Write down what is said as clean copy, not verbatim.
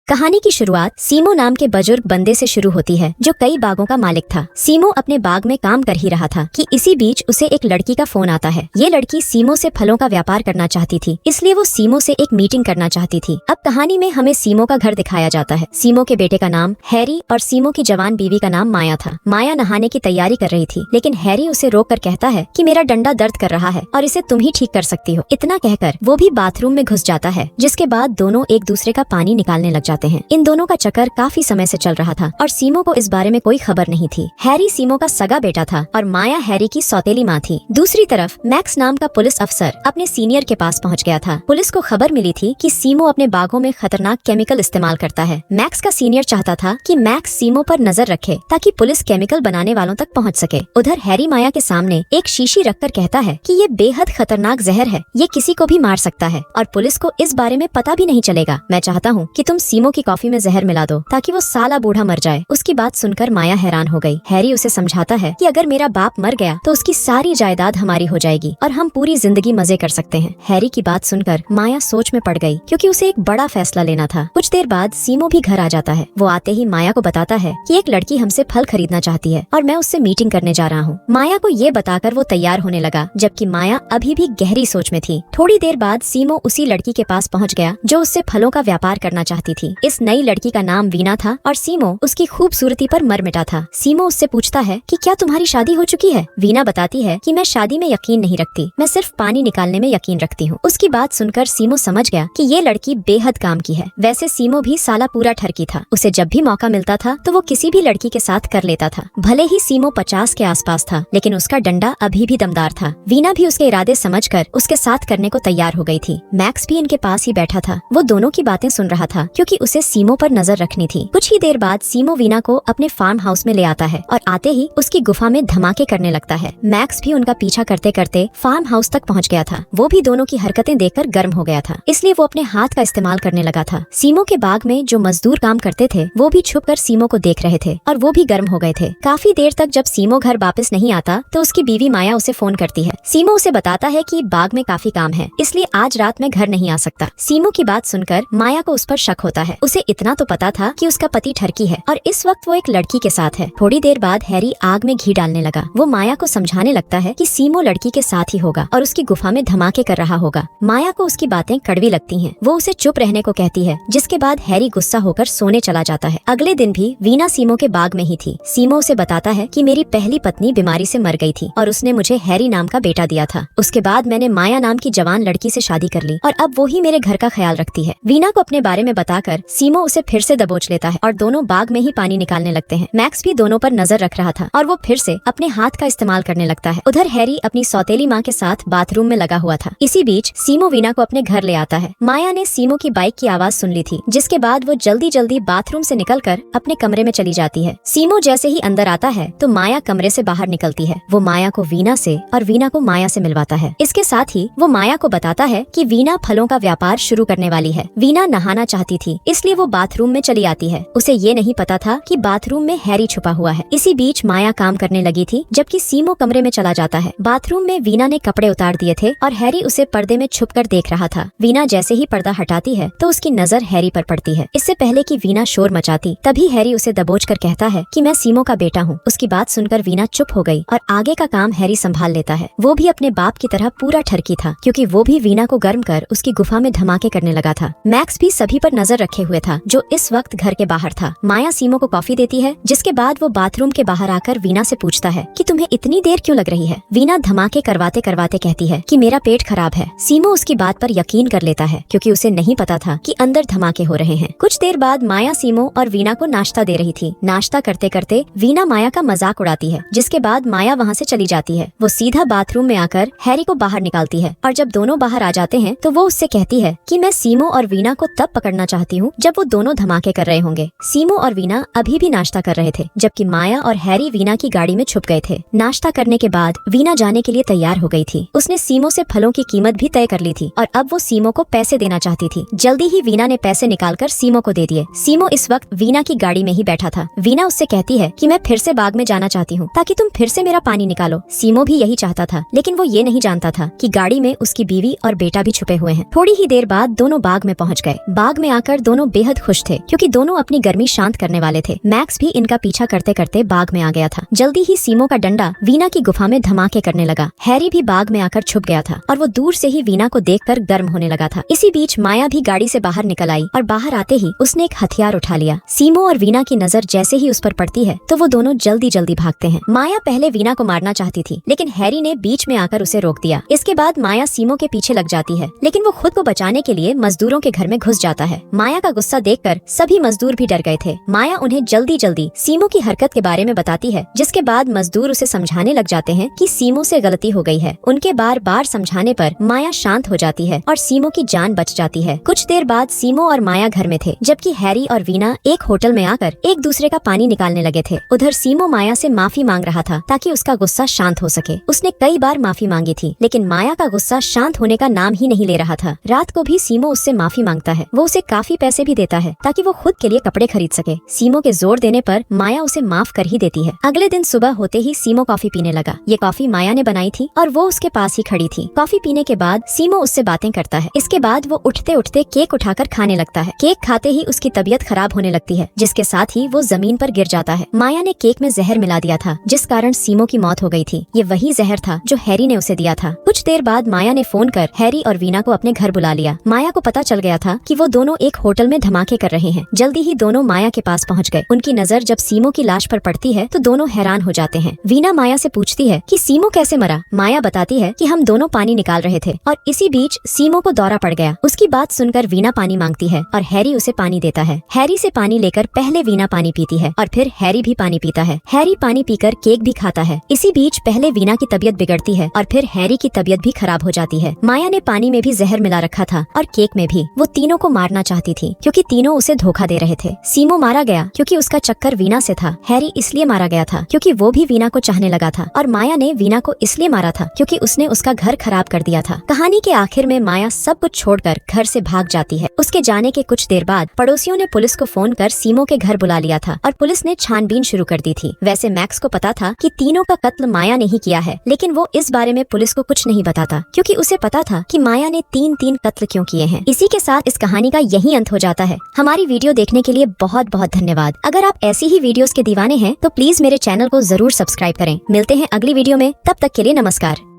कहानी की शुरुआत सीमो नाम के बुजुर्ग बंदे से शुरू होती है जो कई बागों का मालिक था। सीमो अपने बाग में काम कर ही रहा था कि इसी बीच उसे एक लड़की का फोन आता है। ये लड़की सीमो से फलों का व्यापार करना चाहती थी, इसलिए वो सीमो से एक मीटिंग करना चाहती थी। अब कहानी में हमें सीमो का घर दिखाया जाता है। सीमो के बेटे का नाम हैरी और सीमो की जवान बीवी का नाम माया था। माया नहाने की तैयारी कर रही थी, लेकिन हैरी उसे रोक कर कहता है कि मेरा डंडा दर्द कर रहा है और इसे तुम ही ठीक कर सकती हो। इतना कहकर वो भी बाथरूम में घुस जाता है, जिसके बाद दोनों एक दूसरे का पानी निकालने लग जाते हैं। इन दोनों का चक्कर काफी समय से चल रहा था और सीमो को इस बारे में कोई खबर नहीं थी। हैरी सीमो का सगा बेटा था और माया हैरी की सौतेली माँ थी। दूसरी तरफ मैक्स नाम का पुलिस अफसर अपने सीनियर के पास पहुँच गया था। पुलिस को खबर मिली थी कि सीमो अपने बागों में खतरनाक केमिकल इस्तेमाल करता है। मैक्स का सीनियर चाहता था कि मैक्स सीमो पर नजर रखे ताकि पुलिस केमिकल बनाने वालों तक पहुँच सके। उधर हैरी माया के सामने एक शीशी रखकर कहता है कि ये बेहद खतरनाक जहर है, ये किसी को भी मार सकता है और पुलिस को इस बारे में पता भी नहीं चलेगा। मैं चाहता हूँ कि तुम सीमो की कॉफी में जहर मिला दो ताकि वो साला बूढ़ा मर जाए। उसकी बात सुनकर माया हैरान हो गई। हैरी उसे समझाता है कि अगर मेरा बाप मर गया तो उसकी सारी जायदाद हमारी हो जाएगी और हम पूरी जिंदगी मजे कर सकते हैं। हैरी की बात सुनकर माया सोच में पड़ गई, क्योंकि उसे एक बड़ा फैसला लेना था। कुछ देर बाद सीमो भी घर आ जाता है। वो आते ही माया को बताता है कि एक लड़की हमसे फल खरीदना चाहती है और मैं उससे मीटिंग करने जा रहा हूँ। माया को ये बताकर वो तैयार होने लगा, जबकि माया अभी भी गहरी सोच में थी। थोड़ी देर बाद सीमो उसी लड़की के पास पहुँच गया जो उससे फलों का व्यापार करना चाहती थी। इस नई लड़की का नाम वीना था और सीमो उसकी खूबसूरती पर मर मिटा था। सीमो उससे पूछता है कि क्या तुम्हारी शादी हो चुकी है? वीना बताती है कि मैं शादी में यकीन नहीं रखती, मैं सिर्फ पानी निकालने में यकीन रखती हूँ। उसकी बात सुनकर सीमो समझ गया कि ये लड़की बेहद काम की है। वैसे सीमो भी साला पूरा ठरकी था। उसे जब भी मौका मिलता था तो वो किसी भी लड़की के साथ कर लेता था। भले ही सीमो 50 के आसपास था, लेकिन उसका डंडा अभी भी दमदार था। वीना भी उसके इरादे समझकर उसके साथ करने को तैयार हो गई थी। मैक्स भी इनके पास ही बैठा था। वो दोनों की बातें सुन रहा था, क्योंकि उसे सीमो पर नजर रखनी थी। कुछ ही देर बाद सीमो वीना को अपने फार्म हाउस में ले आता है और आते ही उसकी गुफा में धमाके करने लगता है। मैक्स भी उनका पीछा करते करते फार्म हाउस तक पहुंच गया था। वो भी दोनों की हरकतें देखकर गर्म हो गया था, इसलिए वो अपने हाथ का इस्तेमाल करने लगा था। सीमो के बाग में जो मजदूर काम करते थे वो भी छुपकर सीमो को देख रहे थे और वो भी गर्म हो गए थे। काफी देर तक जब सीमो घर वापस नहीं आता तो उसकी बीवी माया उसे फोन करती है। सीमो उसे बताता है कि बाग में काफी काम है, इसलिए आज रात में घर नहीं आ सकता। सीमो की बात सुनकर माया को उस पर शक होता है। उसे इतना तो पता था कि उसका पति ठरकी है और इस वक्त वो एक लड़की के साथ है। थोड़ी देर बाद हैरी आग में घी डालने लगा। वो माया को समझाने लगता है कि सीमो लड़की के साथ ही होगा और उसकी गुफा में धमाके कर रहा होगा। माया को उसकी बातें कड़वी लगती हैं। वो उसे चुप रहने को कहती है, जिसके बाद हैरी गुस्सा होकर सोने चला जाता है। अगले दिन भी वीना सीमो के बाग में ही थी। सीमो उसे बताता है कि मेरी पहली पत्नी बीमारी से मर गई थी और उसने मुझे हैरी नाम का बेटा दिया था। उसके बाद मैंने माया नाम की जवान लड़की से शादी कर ली और अब वो ही मेरे घर का ख्याल रखती है। वीना को अपने बारे में बताकर सीमो उसे फिर से दबोच लेता है और दोनों बाग में ही पानी निकालने लगते हैं। मैक्स भी दोनों पर नजर रख रहा था और वो फिर से अपने हाथ का इस्तेमाल करने लगता है। उधर हैरी अपनी सौतेली माँ के साथ बाथरूम में लगा हुआ था। इसी बीच सीमो वीना को अपने घर ले आता है। माया ने सीमो की बाइक की आवाज सुन ली थी, जिसके बाद वो जल्दी जल्दी बाथरूम से निकलकर अपने कमरे में चली जाती है। सीमो जैसे ही अंदर आता है तो माया कमरे से बाहर निकलती है। वो माया को वीना से और वीना को माया से मिलवाता है। इसके साथ ही वो माया को बताता है कि वीना फलों का व्यापार शुरू करने वाली है। वीना नहाना चाहती थी, इसलिए वो बाथरूम में चली आती है। उसे ये नहीं पता था कि बाथरूम में हैरी छुपा हुआ है। इसी बीच माया काम करने लगी थी, जबकि सीमो कमरे में चला जाता है। बाथरूम में वीना ने कपड़े उतार दिए थे और हैरी उसे पर्दे में छुपकर देख रहा था। वीना जैसे ही पर्दा हटाती है तो उसकी नजर हैरी पर पड़ती है। इससे पहले कि वीना शोर मचाती, तभी हैरी उसे दबोचकर कहता है कि मैं सीमो का बेटा हूँ। उसकी बात सुनकर वीना चुप हो गई और आगे का काम हैरी संभाल लेता है। वो भी अपने बाप की तरह पूरा ठरकी था, क्योंकि वो भी वीना को गर्म कर उसकी गुफा में धमाके करने लगा था। मैक्स भी सभी पर नजर रखे हुए था, जो इस वक्त घर के बाहर था। माया सीमो को कॉफी देती है, जिसके बाद वो बाथरूम के बाहर आकर वीना से पूछता है कि तुम्हें इतनी देर क्यों लग रही है? वीना धमाके करवाते करवाते कहती है कि मेरा पेट खराब है। सीमो उसकी बात पर यकीन कर लेता है, क्योंकि उसे नहीं पता था कि अंदर धमाके हो रहे हैं। कुछ देर बाद माया सीमो और वीना को नाश्ता दे रही थी। नाश्ता करते करते वीना माया का मजाक उड़ाती है, जिसके बाद माया वहाँ से चली जाती है। वो सीधा बाथरूम में आकर हैरी को बाहर निकालती है और जब दोनों बाहर आ जाते हैं तो वो उससे कहती है कि मैं सीमो और वीना को तब पकड़ना चाहती हूँ जब वो दोनों धमाके कर रहे होंगे। सीमो और वीना अभी भी नाश्ता कर रहे थे, जबकि माया और हैरी वीना की गाड़ी में छुप गए थे। नाश्ता करने के बाद वीना जाने के लिए तैयार हो गई थी। उसने सीमो से फलों की कीमत भी तय कर ली थी और अब वो सीमो को पैसे देना चाहती थी। जल्दी ही वीना ने पैसे निकालकर सीमो को दे दिए। सीमो इस वक्त वीना की गाड़ी में ही बैठा था। वीना उससे कहती है कि मैं फिर से बाग में जाना चाहती हूँ ताकि तुम फिर से मेरा पानी निकालो। सीमो भी यही चाहता था, लेकिन वो ये नहीं जानता था कि गाड़ी में उसकी बीवी और बेटा भी छुपे हुए हैं। थोड़ी ही देर बाद दोनों बाग में पहुँच गए। बाग में आकर दोनों दोनों बेहद खुश थे क्योंकि दोनों अपनी गर्मी शांत करने वाले थे। मैक्स भी इनका पीछा करते करते बाग में आ गया था। जल्दी ही सीमो का डंडा वीना की गुफा में धमाके करने लगा। हैरी भी बाग में आकर छुप गया था और वो दूर से ही वीना को देखकर गर्म होने लगा था। इसी बीच माया भी गाड़ी से बाहर निकल आई और बाहर आते ही उसने एक हथियार उठा लिया। सीमो और वीना की नजर जैसे ही उस पर पड़ती है तो वो दोनों जल्दी जल्दी भागते हैं। माया पहले वीना को मारना चाहती थी लेकिन हैरी ने बीच में आकर उसे रोक दिया। इसके बाद माया सीमो के पीछे लग जाती है लेकिन वो खुद को बचाने के लिए मजदूरों के घर में घुस जाता है। माया का गुस्सा देखकर सभी मजदूर भी डर गए थे। माया उन्हें जल्दी जल्दी सीमो की हरकत के बारे में बताती है, जिसके बाद मजदूर उसे समझाने लग जाते हैं कि सीमो से गलती हो गई है। उनके बार बार समझाने पर माया शांत हो जाती है और सीमो की जान बच जाती है। कुछ देर बाद सीमो और माया घर में थे जबकि हैरी और वीना एक होटल में आकर एक दूसरे का पानी निकालने लगे थे। उधर सीमो माया से माफी मांग रहा था ताकि उसका गुस्सा शांत हो सके। उसने कई बार माफी मांगी थी लेकिन माया का गुस्सा शांत होने का नाम ही नहीं ले रहा था। रात को भी सीमो उससे माफी मांगता है। वो उसे काफी पैसे भी देता है ताकि वो खुद के लिए कपड़े खरीद सके। सीमो के जोर देने पर माया उसे माफ कर ही देती है। अगले दिन सुबह होते ही सीमो कॉफी पीने लगा। ये कॉफी माया ने बनाई थी और वो उसके पास ही खड़ी थी। कॉफी पीने के बाद सीमो उससे बातें करता है। इसके बाद वो उठते उठते केक उठाकर खाने लगता है। केक खाते ही उसकी तबीयत खराब होने लगती है, जिसके साथ ही वो जमीन पर गिर जाता है। माया ने केक में जहर मिला दिया था जिस कारण सीमो की मौत हो गई थी। ये वही जहर था जो हैरी ने उसे दिया था। कुछ देर बाद माया ने फोन कर हैरी और वीना को अपने घर बुला लिया। माया को पता चल गया था कि वो दोनों एक होटल में धमाके कर रहे हैं। जल्दी ही दोनों माया के पास पहुंच गए। उनकी नजर जब सीमो की लाश पर पड़ती है तो दोनों हैरान हो जाते हैं। वीना माया से पूछती है कि सीमो कैसे मरा। माया बताती है कि हम दोनों पानी निकाल रहे थे और इसी बीच सीमो को दौरा पड़ गया। उसकी बात सुनकर वीना पानी मांगती है और हैरी उसे पानी देता है। हैरी से पानी लेकर पहले वीना पानी पीती है और फिर हैरी भी पानी पीता है। हैरी पानी पीकर केक भी खाता है। इसी बीच पहले वीना की तबीयत बिगड़ती है और फिर हैरी की तबीयत भी खराब हो जाती है। माया ने पानी में भी जहर मिला रखा था और केक में भी। वो तीनों को मारना चाहती थी क्योंकि तीनों उसे धोखा दे रहे थे। सीमो मारा गया क्योंकि उसका चक्कर वीना से था। हैरी इसलिए मारा गया था क्योंकि वो भी वीना को चाहने लगा था और माया ने वीना को इसलिए मारा था क्योंकि उसने उसका घर खराब कर दिया था। कहानी के आखिर में माया सब कुछ छोड़कर घर से भाग जाती है। उसके जाने के कुछ देर बाद पड़ोसियों ने पुलिस को फोन कर सीमो के घर बुला लिया था और पुलिस ने छानबीन शुरू कर दी थी। वैसे मैक्स को पता था कि तीनों का कत्ल माया ने ही किया है, लेकिन वो इस बारे में पुलिस को कुछ नहीं बताता क्योंकि उसे पता था कि माया ने तीन कत्ल क्यों किए हैं। इसी के साथ इस कहानी का यही अंत हो जाता है। हमारी वीडियो देखने के लिए बहुत बहुत धन्यवाद। अगर आप ऐसी ही वीडियोस के दीवाने हैं तो प्लीज मेरे चैनल को जरूर सब्सक्राइब करें। मिलते हैं अगली वीडियो में, तब तक के लिए नमस्कार।